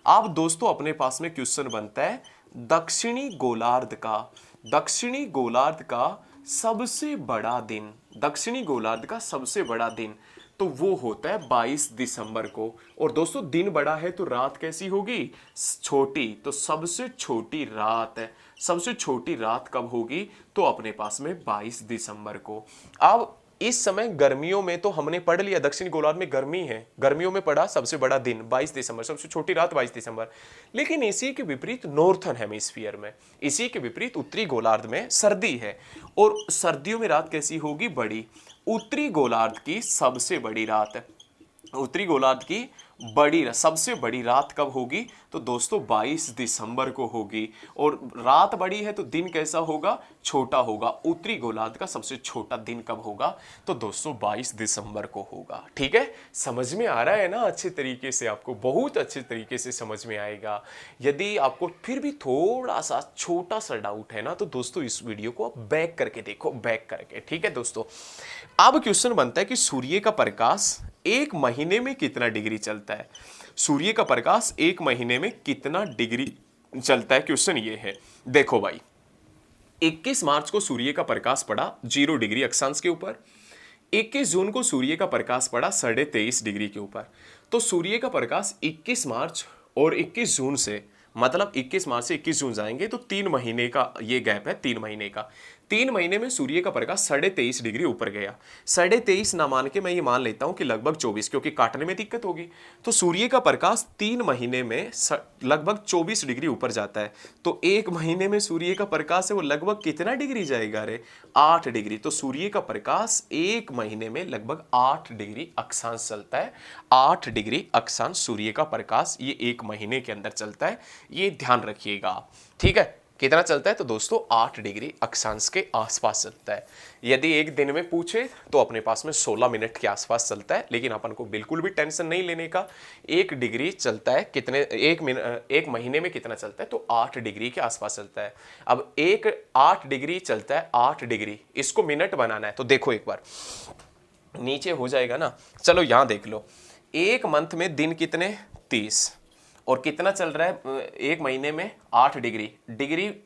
S1: अब दोस्तों अपने पास में क्वेश्चन बनता है, दक्षिणी गोलार्ध का, दक्षिणी गोलार्ध का सबसे बड़ा दिन, दक्षिणी गोलार्ध का सबसे बड़ा दिन तो वो होता है 22 दिसंबर को। और दोस्तों दिन बड़ा है तो रात कैसी होगी, छोटी। तो सबसे छोटी रात है, सबसे छोटी रात कब होगी, तो अपने पास में 22 दिसंबर को। अब इस समय गर्मियों में तो हमने पढ़ लिया दक्षिणी गोलार्ध में गर्मी है, गर्मियों में पढ़ा सबसे बड़ा दिन 22 दिसंबर, सबसे छोटी रात 22 दिसंबर। लेकिन इसी के विपरीत नॉर्थन हेमिस्फीयर में, इसी के विपरीत उत्तरी गोलार्ध में सर्दी है, और सर्दियों में रात कैसी होगी, बड़ी। उत्तरी गोलार्ध की सबसे बड़ी रात है, उत्तरी गोलार्ध की सबसे बड़ी रात कब होगी, तो दोस्तों 22 दिसंबर को होगी। और रात बड़ी है तो दिन कैसा होगा, छोटा होगा। उत्तरी गोलार्ध का सबसे छोटा दिन कब होगा, तो दोस्तों 22 दिसंबर को होगा। ठीक है, समझ में आ रहा है ना, अच्छे तरीके से, आपको बहुत अच्छे तरीके से समझ में आएगा। यदि आपको फिर भी थोड़ा सा छोटा सा डाउट है ना, तो दोस्तों इस वीडियो को आप बैक करके देखो, बैक करके। ठीक है दोस्तों, अब क्वेश्चन बनता है कि सूर्य का प्रकाश एक महीने में कितना डिग्री चलता है, सूर्य का प्रकाश एक महीने में कितना डिग्री चलता है। क्वेश्चन ये है, देखो भाई 21 मार्च को सूर्य का प्रकाश पड़ा 0 डिग्री अक्षांश के ऊपर, 21 जून को सूर्य का प्रकाश पड़ा 23.5 डिग्री के ऊपर। तो सूर्य का प्रकाश 21 मार्च और 21 जून से, मतलब 21 मार्च से 21 जून जाएंगे तो 3 महीने का ये गैप है, 3 महीने का। 3 महीने में सूर्य का प्रकाश 23.5 डिग्री ऊपर गया। 23.5 ना मान के मैं ये मान लेता हूं कि लगभग 24, क्योंकि काटने में दिक्कत होगी। तो सूर्य का प्रकाश 3 महीने में लगभग 24 डिग्री ऊपर जाता है। तो 1 महीने में सूर्य का प्रकाश है वो लगभग कितना डिग्री जाएगा रे, 8 डिग्री। तो सूर्य का प्रकाश 1 महीने में लगभग 8 डिग्री अक्षांश चलता है। 8 डिग्री अक्षांश सूर्य का प्रकाश ये 1 महीने के अंदर चलता है, ये ध्यान रखिएगा। ठीक है, कितना चलता है, तो दोस्तों 8 डिग्री अक्षांश के आसपास चलता है। यदि एक दिन में पूछे तो अपने पास में 16 मिनट के आसपास चलता है, लेकिन अपन को बिल्कुल भी टेंशन नहीं लेने का। 1 डिग्री चलता है कितने, एक महीने में कितना चलता है, तो 8 डिग्री के आसपास चलता है। अब 8 डिग्री चलता है, 8 डिग्री, इसको मिनट बनाना है तो देखो एक बार नीचे हो जाएगा ना, चलो यहां देख लो। 1 मंथ में दिन कितने, 30, और कितना चल रहा है 1 महीने में, 8 degree.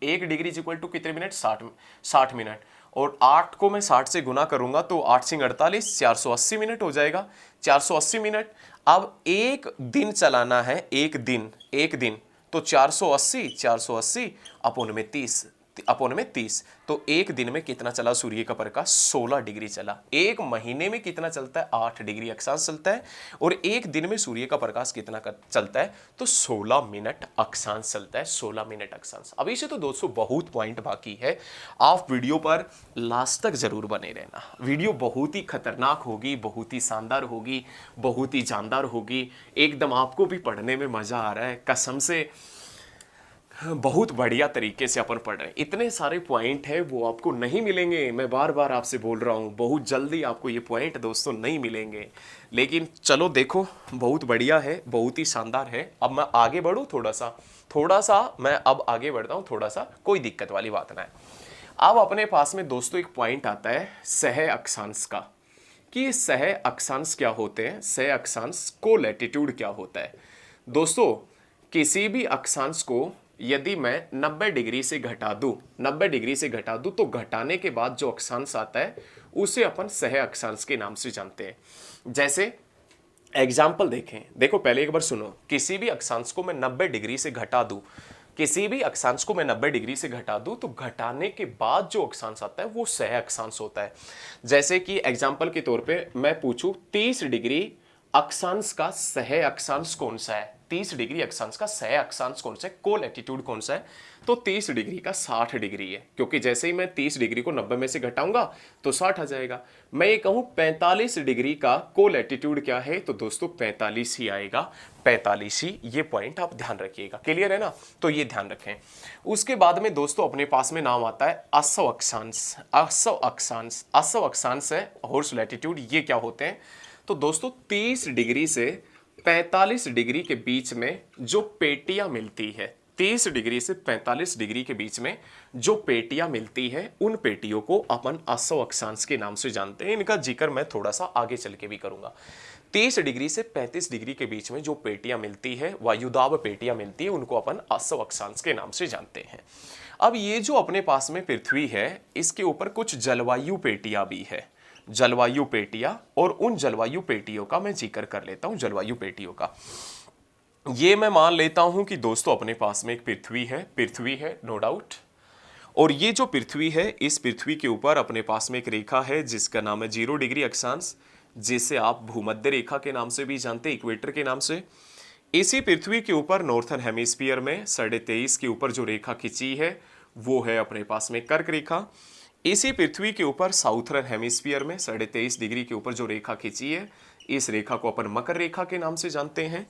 S1: 1 degree is equal to कितने मिनट, 60 मिनट। और 8 को मैं 60 से गुना करूंगा तो 8 सिंह 48, 480 मिनट हो जाएगा, 480 मिनट। अब एक दिन चलाना है, एक दिन तो 480 480 अपन में 30, अपॉन में 30, तो एक दिन में कितना चला सूर्य का प्रकाश? 16 डिग्री चला। एक महीने में कितना चलता है? 8 डिग्री अक्षांश चलता है। और एक दिन में सूर्य का प्रकाश कितना चलता है? तो 16 मिनट अक्षांश चलता है, 16 मिनट अक्षांश। अभी से तो दोस्तों बहुत पॉइंट बाकी है, आप वीडियो पर लास्ट तक जरूर बने रहना। वीडियो बहुत ही खतरनाक होगी, बहुत ही शानदार होगी, बहुत ही जानदार होगी, एकदम आपको भी पढ़ने में मजा आ रहा है कसम से। बहुत बढ़िया तरीके से अपन पढ़ रहे हैं। इतने सारे पॉइंट है वो आपको नहीं मिलेंगे, मैं बार बार आपसे बोल रहा हूँ, बहुत जल्दी आपको ये पॉइंट दोस्तों नहीं मिलेंगे। लेकिन चलो देखो, बहुत बढ़िया है, बहुत ही शानदार है। अब मैं आगे बढ़ूँ थोड़ा सा मैं अब आगे बढ़ता हूँ थोड़ा सा, कोई दिक्कत वाली बात ना है। अब अपने पास में दोस्तों एक पॉइंट आता है सह अक्षांश का, कि ये सह अक्षांश क्या होते हैं, सह अक्षांश को लैटिट्यूड क्या होता है। दोस्तों किसी भी अक्षांश को यदि मैं 90 डिग्री से घटा दूं, 90 डिग्री से घटा दूं, तो घटाने के बाद जो अक्षांश आता है उसे अपन सह अक्षांश के नाम से जानते हैं। जैसे एग्जाम्पल देखें, देखो पहले एक बार सुनो, किसी भी अक्षांश को मैं 90 डिग्री से घटा दूं, किसी भी अक्षांश को मैं 90 डिग्री से घटा दूं, तो घटाने के बाद जो अक्षांश आता है वो सह अक्षांश होता है। जैसे कि एग्जाम्पल के तौर पे मैं पूछूं 30 डिग्री अक्षांश का सह अक्षांश कौन सा है, 30 डिग्री अक्षांश का सह अक्षांश कौन सा है, को लैटिट्यूड कौन सा है, तो 30 डिग्री का 60 डिग्री है, क्योंकि जैसे ही मैं 30 डिग्री को 90 में से घटाऊंगा तो 60 आ जाएगा। मैं ये कहूं 45 डिग्री का को लैटिट्यूड क्या है, तो दोस्तों 45 ही आएगा, 45 ही। ये पॉइंट आप ध्यान रखिएगा, क्लियर है ना, तो ये ध्यान रखें। उसके बाद में दोस्तों अपने पास में नाम आता है असव अक्षांश। असव अक्षांश, असव अक्षांश है हॉर्स लैटिट्यूड। ये क्या होते हैं, तो दोस्तों 30 डिग्री से 45 डिग्री के बीच में जो पेटियां मिलती है, 30 डिग्री से 45 डिग्री के बीच में जो पेटियां मिलती है, उन पेटियों को अपन असव अक्षांश के नाम से जानते हैं। इनका जिक्र मैं थोड़ा सा आगे चल के भी करूंगा। 30 डिग्री से 35 डिग्री के बीच में जो पेटियां मिलती है, वायुदाब पेटियां मिलती है, उनको अपन असव अक्षांश के नाम से जानते हैं। अब ये जो अपने पास में पृथ्वी है, इसके ऊपर कुछ जलवायु पेटियां भी है, जलवायु पेटियां, और उन जलवायु पेटियों का मैं जिक्र कर लेता हूं। जलवायु पेटियों का ये मैं मान लेता हूं कि दोस्तों अपने पास में एक पृथ्वी है नो डाउट। और ये जो पृथ्वी है, इस पृथ्वी के ऊपर अपने पास में एक रेखा है जिसका नाम है 0 डिग्री अक्षांश, जिसे आप भूमध्य रेखा के नाम से भी जानते हैं, इक्वेटर के नाम से। इसी पृथ्वी के ऊपर नॉर्थन हेमिस्फीयर में 23.5 के ऊपर जो रेखा खींची है वो है अपने पास में कर्क रेखा। इसी पृथ्वी के ऊपर साउथर्न हेमिस्फीयर में 23.5 डिग्री के ऊपर जो रेखा खींची है, इस रेखा को अपन मकर रेखा के नाम से जानते हैं।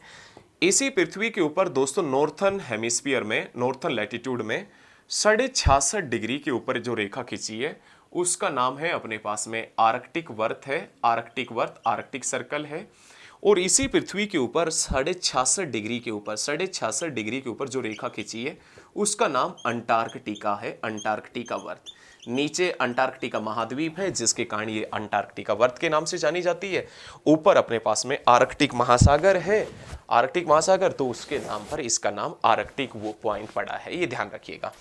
S1: इसी पृथ्वी के ऊपर दोस्तों नॉर्थर्न हेमिस्फीयर में, नॉर्थर्न लैटिट्यूड में 66.5 डिग्री के ऊपर जो रेखा खींची है, उसका नाम है अपने पास में आर्कटिक वर्त है, आर्कटिक वर्त, आर्कटिक सर्कल है। और इसी पृथ्वी के ऊपर 66.5 डिग्री के ऊपर, 66.5 डिग्री के ऊपर जो रेखा खींची है, उसका नाम अंटार्कटिका है, अंटार्कटिका वर्त। नीचे अंटार्कटिका महाद्वीप है, जिसके कारण ये अंटार्कटिका वर्त के नाम से जानी जाती है। ऊपर अपने पास में आर्कटिक महासागर है, आर्कटिक महासागर, तो उसके नाम पर इसका नाम आर्कटिक वो पॉइंट पड़ा है, ये ध्यान रखिएगा।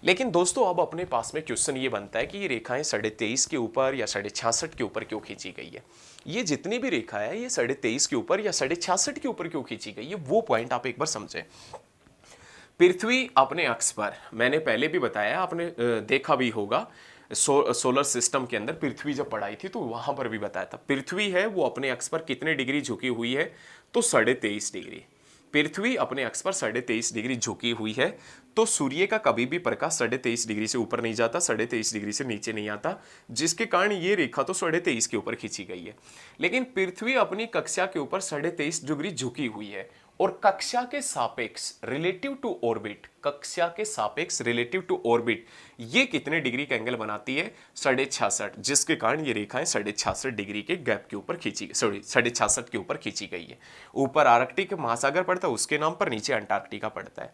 S1: लेकिन दोस्तों अब अपने पास में क्वेश्चन ये बनता है कि ये रेखाएं 23.5 के ऊपर या 66.5 के ऊपर क्यों खींची गई है। ये जितनी भी रेखा है ये 23.5 के ऊपर या 66.5 के ऊपर क्यों खींची गई है, वो पॉइंट आप एक बार समझें। पृथ्वी अपने अक्ष पर, मैंने पहले भी बताया, आपने देखा भी होगा, सोलर सिस्टम के अंदर पृथ्वी जब पढ़ाई थी तो वहां पर भी बताया था। पृथ्वी है वो अपने अक्ष पर कितने डिग्री झुकी हुई है, तो 23.5 डिग्री। पृथ्वी अपने अक्ष पर 23.5 डिग्री झुकी हुई है, तो सूर्य का कभी भी प्रकाश 23.5 डिग्री से ऊपर नहीं जाता, 23.5 डिग्री से नीचे नहीं आता, जिसके कारण ये रेखा तो 23.5 के ऊपर खींची गई है। लेकिन पृथ्वी अपनी कक्षा के ऊपर 23.5 डिग्री झुकी हुई है, और कक्षा के सापेक्ष रिलेटिव टू ऑर्बिट, कक्षा के सापेक्ष रिलेटिव टू ऑर्बिट ये कितने डिग्री का एंगल बनाती है, 66.5, जिसके कारण ये रेखाएं 66.5 डिग्री के गैप के ऊपर खींची, सॉरी 66.5 के ऊपर खींची गई है। ऊपर आर्कटिक महासागर पड़ता है उसके नाम पर, नीचे अंटार्कटिका पड़ता है।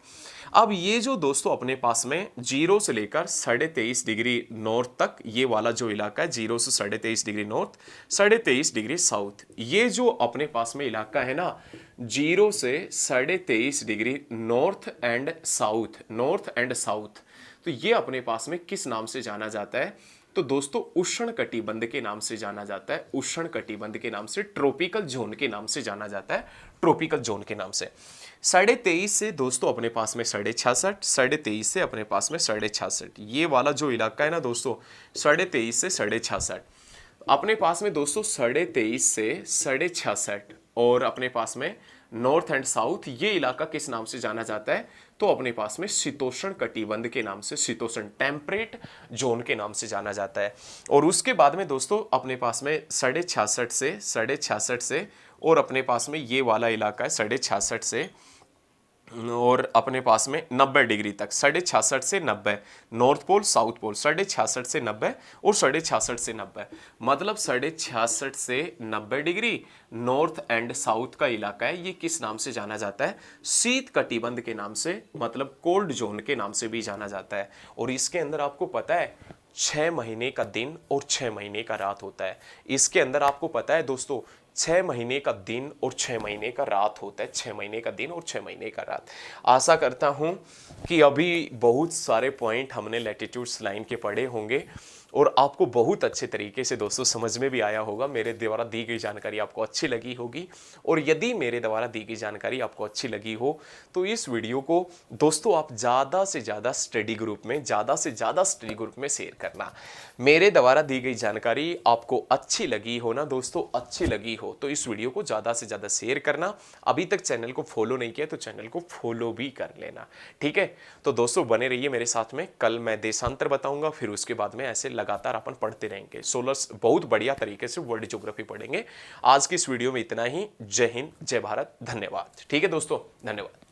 S1: अब ये जो दोस्तों अपने पास में 0 से लेकर 23.5 डिग्री नॉर्थ तक ये वाला जो इलाका है, 0 से 23.5 डिग्री नॉर्थ, 23.5 डिग्री साउथ, ये जो अपने पास में इलाका है ना, 0 से 23.5 degree north and south, north and south, तो ये अपने पास में किस नाम से जाना जाता है, तो दोस्तों उष्ण कटिबंध के नाम से जाना जाता है, उष्ण कटिबंध के नाम से, ट्रॉपिकल जोन के नाम से जाना जाता है, ट्रॉपिकल जोन के नाम से। 23.5 से दोस्तों अपने पास में 66.5, 23.5 से अपने पास में 66.5, ये वाला जो इलाका है ना दोस्तों 23.5 से 66.5, अपने पास में दोस्तों 23.5 से 66.5 और अपने पास में नॉर्थ एंड साउथ, ये इलाका किस नाम से जाना जाता है? तो अपने पास में शीतोष्ण कटिबंध के नाम से, शीतोष्ण टेम्परेट जोन के नाम से जाना जाता है। और उसके बाद में दोस्तों अपने पास में 66.5 से और अपने पास में ये वाला इलाका है 66.5 से और अपने पास में 90 डिग्री तक, 66.5 से 90, नॉर्थ पोल साउथ पोल 66.5 से 90 और 66.5 से 90, मतलब 66.5 से 90 डिग्री नॉर्थ एंड साउथ का इलाका है। ये किस नाम से जाना जाता है? शीत कटिबंध के नाम से, मतलब कोल्ड जोन के नाम से भी जाना जाता है। और इसके अंदर आपको पता है 6 महीने का दिन और 6 महीने का रात होता है। इसके अंदर आपको पता है दोस्तों 6 महीने का दिन और 6 महीने का रात होता है, 6 महीने का दिन और 6 महीने का रात। आशा करता हूं कि अभी बहुत सारे पॉइंट हमने लैटिट्यूड्स लाइन के पढ़े होंगे और आपको बहुत अच्छे तरीके से दोस्तों समझ में भी आया होगा। मेरे द्वारा दी गई जानकारी आपको अच्छी लगी होगी और यदि मेरे द्वारा दी गई जानकारी आपको अच्छी लगी हो तो इस वीडियो को दोस्तों आप ज़्यादा से ज़्यादा स्टडी ग्रुप में, ज़्यादा से ज़्यादा स्टडी ग्रुप में शेयर करना। मेरे द्वारा दी गई जानकारी आपको अच्छी लगी हो ना दोस्तों, अच्छी लगी हो तो इस वीडियो को ज़्यादा से ज़्यादा शेयर करना। अभी तक चैनल को फॉलो नहीं किया तो चैनल को फॉलो भी कर लेना, ठीक है? तो दोस्तों बने रहिए मेरे साथ में। कल मैं देशांतर बताऊंगा, फिर उसके बाद में ऐसे लगातार अपन पढ़ते रहेंगे। सोलर बहुत बढ़िया तरीके से वर्ल्ड ज्योग्राफी पढ़ेंगे। आज की इस वीडियो में इतना ही। जय हिंद, जय भारत, धन्यवाद। ठीक है दोस्तों, धन्यवाद।